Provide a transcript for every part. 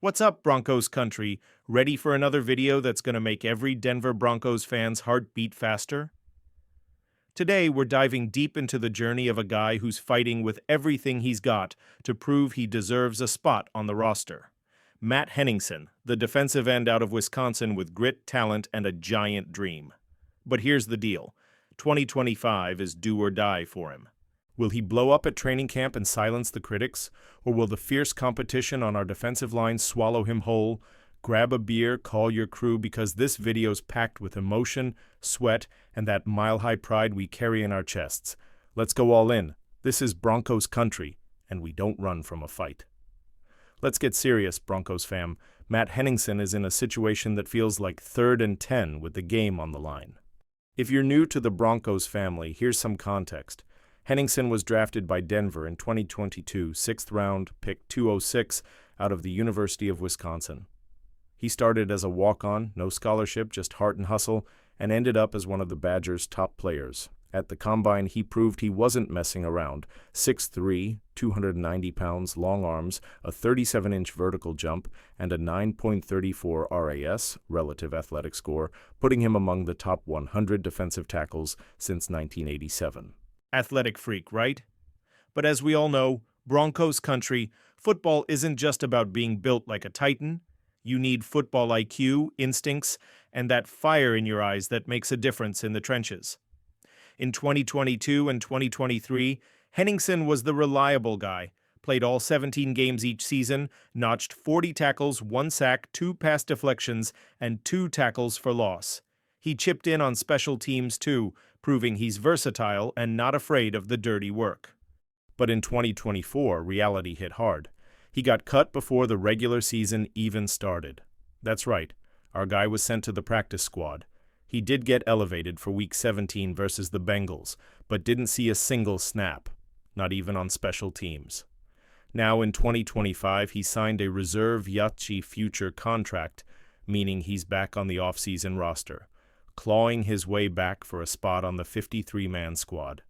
What's up, Broncos country? Ready for another video that's going to make every Denver Broncos fan's heart beat faster? Today, we're diving deep into the journey of a guy who's fighting with everything he's got to prove he deserves a spot on the roster. Matt Henningsen, the defensive end out of Wisconsin with grit, talent, and a giant dream. But here's the deal. 2025 is do or die for him. Will he blow up at training camp and silence the critics? Or will the fierce competition on our defensive line swallow him whole? Grab a beer, call your crew, because this video's packed with emotion, sweat, and that mile-high pride we carry in our chests. Let's go all in. This is Broncos country, and we don't run from a fight. Let's get serious, Broncos fam. Matt Henningsen is in a situation that feels like 3rd and 10 with the game on the line. If you're new to the Broncos family, here's some context. Henningsen was drafted by Denver in 2022, 6th round, pick 206, out of the University of Wisconsin. He started as a walk-on, no scholarship, just heart and hustle, and ended up as one of the Badgers' top players. At the Combine, he proved he wasn't messing around. 6'3", 290 pounds, long arms, a 37-inch vertical jump, and a 9.34 RAS, relative athletic score, putting him among the top 100 defensive tackles since 1987. Athletic freak, right? But as we all know, Broncos country, football isn't just about being built like a titan. You need football IQ, instincts, and that fire in your eyes that makes a difference in the trenches. In 2022 and 2023, Henningsen was the reliable guy, played all 17 games each season, notched 40 tackles, 1 sack, 2 pass deflections, and 2 tackles for loss. He chipped in on special teams too, proving he's versatile and not afraid of the dirty work. But in 2024, reality hit hard. He got cut before the regular season even started. That's right, our guy was sent to the practice squad. He did get elevated for Week 17 versus the Bengals, but didn't see a single snap, not even on special teams. Now in 2025, he signed a reserve Yachi future contract, meaning he's back on the offseason roster, clawing his way back for a spot on the 53-man squad.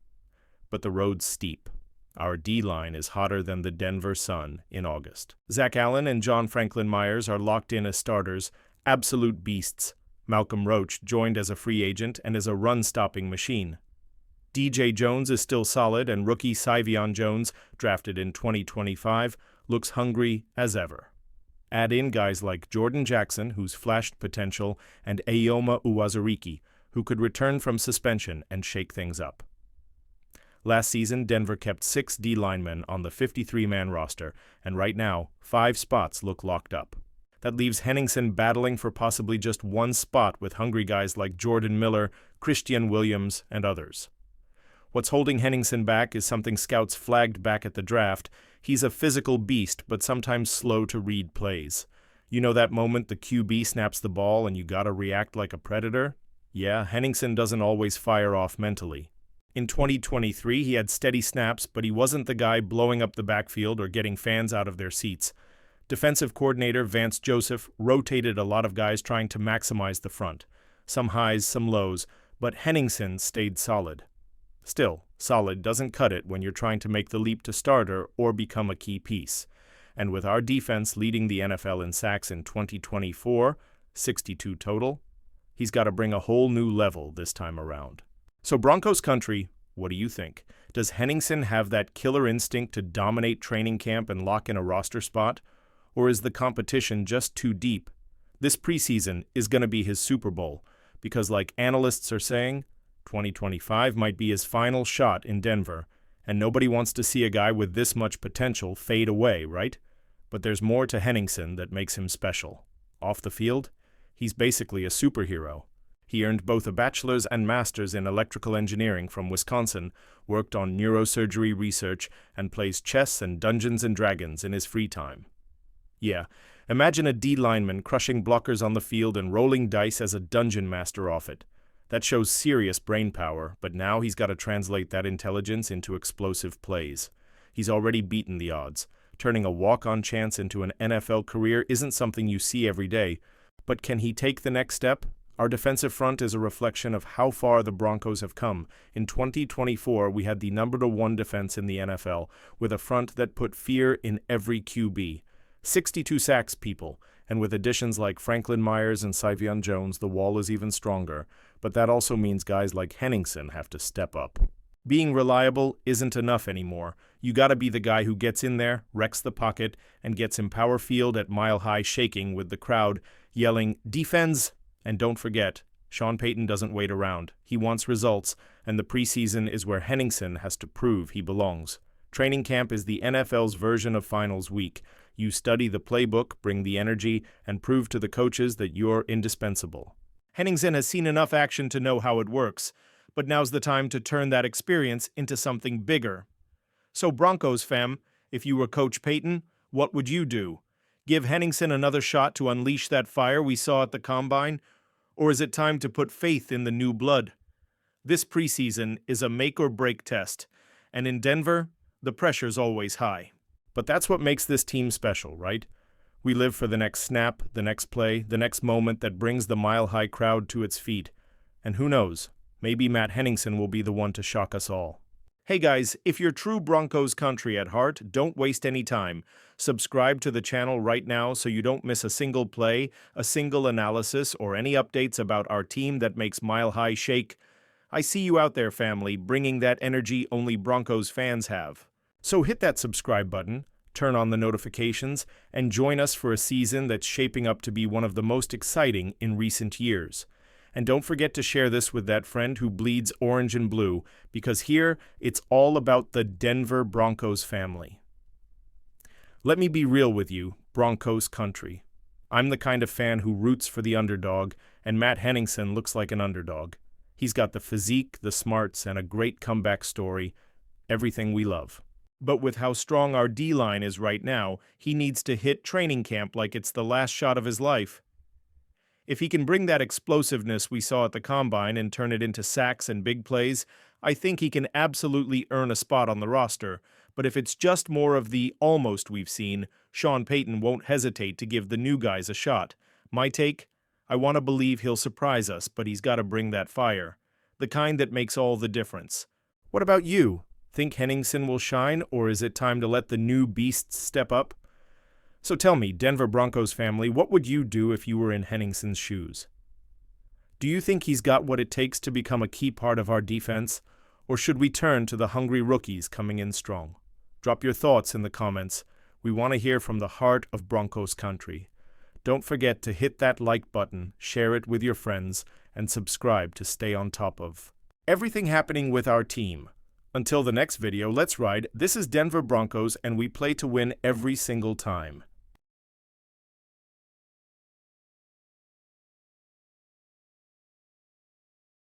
But the road's steep. Our D-line is hotter than the Denver sun in August. Zach Allen and John Franklin Myers are locked in as starters, absolute beasts. Malcolm Roach joined as a free agent and is a run-stopping machine. DJ Jones is still solid, and rookie Syvion Jones, drafted in 2025, looks hungry as ever. Add in guys like Jordan Jackson, who's flashed potential, and Ayoma Uwazurike, who could return from suspension and shake things up. Last season, Denver kept 6 D linemen on the 53-man roster, and right now, 5 spots look locked up. That leaves Henningsen battling for possibly just 1 spot with hungry guys like Jordan Miller, Christian Williams, and others. What's holding Henningsen back is something scouts flagged back at the draft. He's a physical beast, but sometimes slow to read plays. You know that moment the QB snaps the ball and you gotta react like a predator? Yeah, Henningsen doesn't always fire off mentally. In 2023, he had steady snaps, but he wasn't the guy blowing up the backfield or getting fans out of their seats. Defensive coordinator Vance Joseph rotated a lot of guys trying to maximize the front. Some highs, some lows, but Henningsen stayed solid. Still, solid doesn't cut it when you're trying to make the leap to starter or become a key piece. And with our defense leading the NFL in sacks in 2024, 62 total, he's got to bring a whole new level this time around. So Broncos country, what do you think? Does Henningsen have that killer instinct to dominate training camp and lock in a roster spot? Or is the competition just too deep? This preseason is going to be his Super Bowl, because like analysts are saying, 2025 might be his final shot in Denver, and nobody wants to see a guy with this much potential fade away, right? But there's more to Henningsen that makes him special. Off the field, he's basically a superhero. He earned both a bachelor's and master's in electrical engineering from Wisconsin, worked on neurosurgery research, and plays chess and Dungeons and Dragons in his free time. Yeah, imagine a D lineman crushing blockers on the field and rolling dice as a dungeon master off it. That shows serious brain power, but now he's got to translate that intelligence into explosive plays. He's already beaten the odds. Turning a walk-on chance into an NFL career isn't something you see every day, but can he take the next step? Our defensive front is a reflection of how far the Broncos have come. In 2024, we had the #1 defense in the NFL, with a front that put fear in every QB. 62 sacks, people, and with additions like Franklin Myers and Syvion Jones, the wall is even stronger, but that also means guys like Henningsen have to step up. Being reliable isn't enough anymore. You gotta be the guy who gets in there, wrecks the pocket, and gets in power field at Mile High shaking with the crowd yelling, "Defense!" And don't forget, Sean Payton doesn't wait around. He wants results, and the preseason is where Henningsen has to prove he belongs. Training camp is the NFL's version of finals week. You study the playbook, bring the energy, and prove to the coaches that you're indispensable. Henningsen has seen enough action to know how it works, but now's the time to turn that experience into something bigger. So Broncos fam, if you were Coach Payton, what would you do? Give Henningsen another shot to unleash that fire we saw at the Combine? Or is it time to put faith in the new blood? This preseason is a make-or-break test, and in Denver, the pressure's always high. But that's what makes this team special, right? We live for the next snap, the next play, the next moment that brings the mile-high crowd to its feet. And who knows, maybe Matt Henningsen will be the one to shock us all. Hey guys, if you're true Broncos country at heart, don't waste any time. Subscribe to the channel right now so you don't miss a single play, a single analysis, or any updates about our team that makes Mile High shake. I see you out there, family, bringing that energy only Broncos fans have. So hit that subscribe button, turn on the notifications, and join us for a season that's shaping up to be one of the most exciting in recent years. And don't forget to share this with that friend who bleeds orange and blue, because here, it's all about the Denver Broncos family. Let me be real with you, Broncos country. I'm the kind of fan who roots for the underdog, and Matt Henningsen looks like an underdog. He's got the physique, the smarts, and a great comeback story, everything we love. But with how strong our D-line is right now, he needs to hit training camp like it's the last shot of his life. If he can bring that explosiveness we saw at the Combine and turn it into sacks and big plays, I think he can absolutely earn a spot on the roster. But if it's just more of the almost we've seen, Sean Payton won't hesitate to give the new guys a shot. My take? I want to believe he'll surprise us, but he's got to bring that fire. The kind that makes all the difference. What about you? Think Henningsen will shine, or is it time to let the new beasts step up? So tell me, Denver Broncos family, what would you do if you were in Henningsen's shoes? Do you think he's got what it takes to become a key part of our defense, or should we turn to the hungry rookies coming in strong? Drop your thoughts in the comments. We want to hear from the heart of Broncos country. Don't forget to hit that like button, share it with your friends, and subscribe to stay on top of everything happening with our team. Until the next video, let's ride. This is Denver Broncos, and we play to win every single time.